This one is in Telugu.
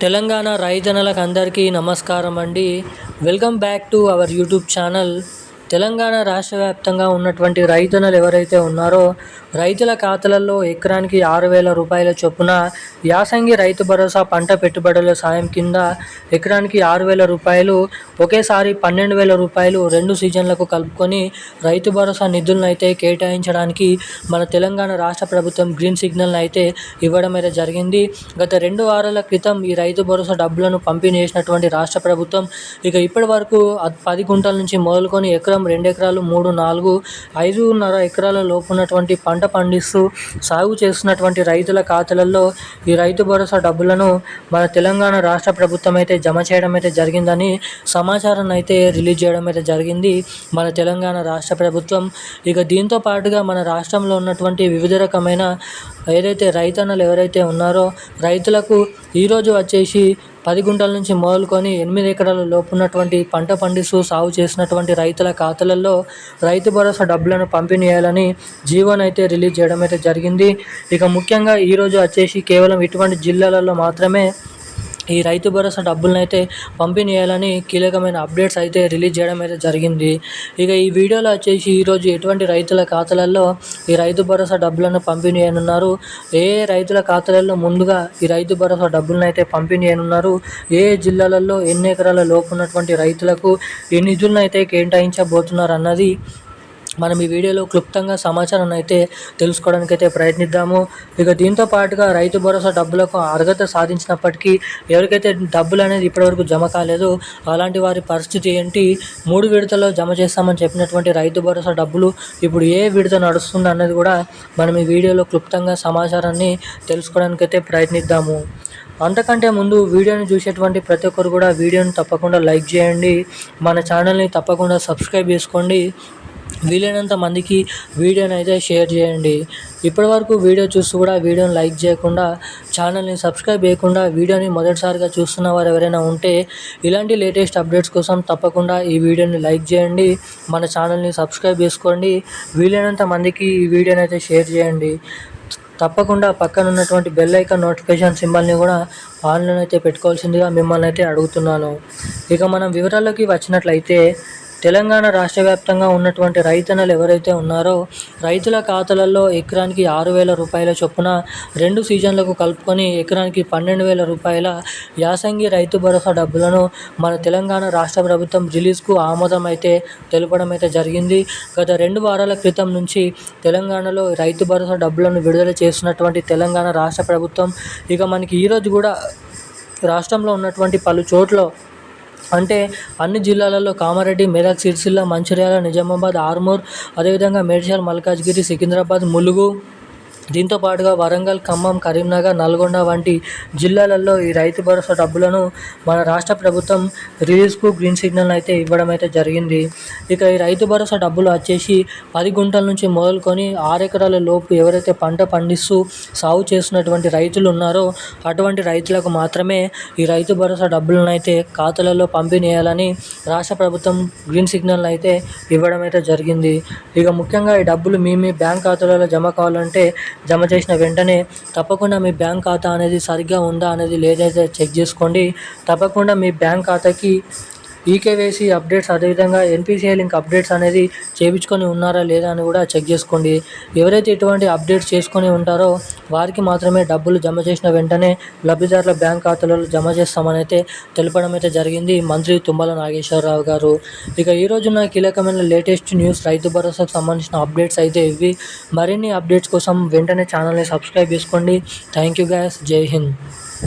తెలంగాణ రైతన్నలకు అందరికీ నమస్కారం అండి. Welcome back to our YouTube channel. Telangana రాష్ట్ర వ్యాప్తంగా ఉన్నటువంటి రైతన్నలు ఎవరైతే ఉన్నారో రైతుల ఖాతాలలో ఎకరానికి 6,000 రూపాయల చొప్పున యాసంగి రైతు భరోసా పంట పెట్టుబడుల సాయం కింద ఎకరానికి 6,000 రూపాయలు ఒకేసారి 12,000 రూపాయలు 2 సీజన్లకు కలుపుకొని రైతు భరోసా నిధులను అయితే కేటాయించడానికి మన తెలంగాణ రాష్ట్ర ప్రభుత్వం గ్రీన్ సిగ్నల్ అయితే ఇవ్వడం అయితే జరిగింది. గత 2 వారాల క్రితం ఈ రైతు భరోసా డబ్బులను పంపిణీ చేసినటువంటి రాష్ట్ర ప్రభుత్వం ఇప్పటి వరకు 10 గుంటల నుంచి మొదలుకొని ఎకరం 2 ఎకరాలు 3, 4, 5.5 ఎకరాల లోపు ఉన్నటువంటి పంట పండిస్తూ సాగు చేస్తున్నటువంటి రైతుల ఖాతాలలో ఈ రైతు భరోసా డబ్బులను మన తెలంగాణ రాష్ట్ర ప్రభుత్వం అయితే జమ చేయడం అయితే జరిగిందని సమాచారాన్ని అయితే రిలీజ్ చేయడం అయితే జరిగింది మన తెలంగాణ రాష్ట్ర ప్రభుత్వం. దీంతో పాటుగా మన రాష్ట్రంలో ఉన్నటువంటి వివిధ రకమైన ఏదైతే రైతన్నలు ఎవరైతే ఉన్నారో రైతులకు ఈరోజు వచ్చేసి 10 గుంటల నుంచి మొదలుకొని 8 ఎకరాల లోపు ఉన్నటువంటి పంట పండిస్తూ సాగు చేసినటువంటి రైతుల ఖాతాలలో రైతు భరోసా డబ్బులను పంపిణీ చేయాలని జీవోను అయితే రిలీజ్ చేయడం అయితే జరిగింది. ముఖ్యంగా ఈరోజు వచ్చేసి కేవలం ఇటువంటి జిల్లాలలో మాత్రమే ఈ రైతు భరోసా డబ్బులను అయితే పంపిణీ చేయాలని కీలకమైన అప్డేట్స్ అయితే రిలీజ్ చేయడం అయితే జరిగింది. ఈ వీడియోలో వచ్చేసి ఈరోజు ఎటువంటి రైతుల ఖాతాలలో ఈ రైతు భరోసా డబ్బులను పంపిణీ చేయనున్నారు, ఏ రైతుల ఖాతాలలో ముందుగా ఈ రైతు భరోసా డబ్బులను అయితే పంపిణీ చేయనున్నారు, ఏ జిల్లాలలో ఎన్ని ఎకరాల లోపు ఉన్నటువంటి రైతులకు ఈ నిధులను అయితే కేటాయించబోతున్నారు అన్నది మనం ఈ వీడియోలో క్లుప్తంగా సమాచారాన్ని అయితే తెలుసుకోవడానికి అయితే ప్రయత్నిద్దాము. దీంతో పాటుగా రైతు భరోసా డబ్బులకు అర్హత సాధించినప్పటికీ ఎవరికైతే డబ్బులు అనేది ఇప్పటివరకు జమ కాలేదు అలాంటి వారి పరిస్థితి ఏంటి, 3 విడతల్లో జమ చేస్తామని చెప్పినటువంటి రైతు భరోసా డబ్బులు ఇప్పుడు ఏ విడత నడుస్తుంది అన్నది కూడా మనం ఈ వీడియోలో క్లుప్తంగా సమాచారాన్ని తెలుసుకోవడానికి అయితే ప్రయత్నిద్దాము. అంతకంటే ముందు వీడియోని చూసేటువంటి ప్రతి ఒక్కరు కూడా వీడియోని తప్పకుండా లైక్ చేయండి, మన ఛానల్ని తప్పకుండా సబ్స్క్రైబ్ చేసుకోండి, వీలైనంత మందికి వీడియోని అయితే షేర్ చేయండి. ఇప్పటివరకు వీడియో చూస్తూ కూడా వీడియోని లైక్ చేయకుండా ఛానల్ని సబ్స్క్రైబ్ చేయకుండా వీడియోని మొదటిసారిగా చూస్తున్న వారు ఎవరైనా ఉంటే ఇలాంటి లేటెస్ట్ అప్డేట్స్ కోసం తప్పకుండా ఈ వీడియోని లైక్ చేయండి, మన ఛానల్ని సబ్స్క్రైబ్ చేసుకోండి, వీలైనంత మందికి ఈ వీడియోని అయితే షేర్ చేయండి. తప్పకుండా పక్కన ఉన్నటువంటి బెల్ ఐకాన్ నోటిఫికేషన్ సింబల్ని కూడా ఆన్లో అయితే పెట్టుకోవాల్సిందిగా మిమ్మల్ని అయితే అడుగుతున్నాను. మనం వివరాల్లోకి వచ్చినట్లయితే తెలంగాణ రాష్ట్ర వ్యాప్తంగా ఉన్నటువంటి రైతన్నలు ఎవరైతే ఉన్నారో రైతుల ఖాతాలలో ఎకరానికి 6,000 రూపాయల చొప్పున 2 సీజన్లకు కలుపుకొని ఎకరానికి 12,000 రూపాయల యాసంగి రైతు భరోసా డబ్బులను మన తెలంగాణ రాష్ట్ర ప్రభుత్వం రిలీజ్కు ఆమోదం అయితే తెలపడం అయితే జరిగింది. గత 2 వారాల క్రితం నుంచి తెలంగాణలో రైతు భరోసా డబ్బులను విడుదల చేస్తున్నటువంటి తెలంగాణ రాష్ట్ర ప్రభుత్వం మనకి ఈరోజు కూడా రాష్ట్రంలో ఉన్నటువంటి పలు చోట్ల అంటే అన్ని జిల్లాలలో కామారెడ్డి, మెదక్, సిరిసిల్ల, మంచిర్యాల, నిజామాబాద్, ఆర్మూర్, అదేవిధంగా మేడ్చల్, మల్కాజ్గిరి, సికింద్రాబాద్, ములుగు, దీంతో పాటుగా వరంగల్, ఖమ్మం, కరీంనగర్, నల్గొండ వంటి జిల్లాలలో ఈ రైతు భరోసా డబ్బులను మన రాష్ట్ర ప్రభుత్వం రిలీజ్కు గ్రీన్ సిగ్నల్ అయితే ఇవ్వడం అయితే జరిగింది. ఈ రైతు భరోసా డబ్బులు వచ్చేసి 10 గుంటల నుంచి మొదలుకొని 6 ఎకరాల లోపు ఎవరైతే పంట పండిస్తూ సాగు చేస్తున్నటువంటి రైతులు ఉన్నారో అటువంటి రైతులకు మాత్రమే ఈ రైతు భరోసా డబ్బులను అయితే ఖాతాలలో పంపిణీ చేయాలని రాష్ట్ర ప్రభుత్వం గ్రీన్ సిగ్నల్ అయితే ఇవ్వడం అయితే జరిగింది. ముఖ్యంగా ఈ డబ్బులు మీ బ్యాంక్ ఖాతాలలో జమ కావాలంటే జమ చేసిన వెంటనే తప్పకుండా మీ బ్యాంక్ ఖాతా అనేది సరిగ్గా ఉందా అనేది లేదైతే చెక్ చేసుకోండి. తప్పకుండా మీ బ్యాంక్ ఖాతాకి ఈకేవైసీ అప్డేట్స్ అదేవిధంగా ఎన్పిసిఐ లింక్ అప్డేట్స్ అనేది చేయించుకొని ఉన్నారా లేదా అని కూడా చెక్ చేసుకోండి. ఎవరైతే ఇటువంటి అప్డేట్స్ చేసుకొని ఉంటారో వారికి మాత్రమే డబ్బులు జమ చేసిన వెంటనే లబ్ధిదారుల బ్యాంక్ ఖాతాలలో జమ చేస్తామని అయితే తెలపడం అయితే జరిగింది మంత్రి తుమ్మల నాగేశ్వరరావు గారు. ఈరోజున కీలకమైన లేటెస్ట్ న్యూస్ రైతు భరోసాకు సంబంధించిన అప్డేట్స్ అయితే ఇవి. మరిన్ని అప్డేట్స్ కోసం వెంటనే ఛానల్ని సబ్స్క్రైబ్ చేసుకోండి. థ్యాంక్ యూ గైస్, జై హింద్.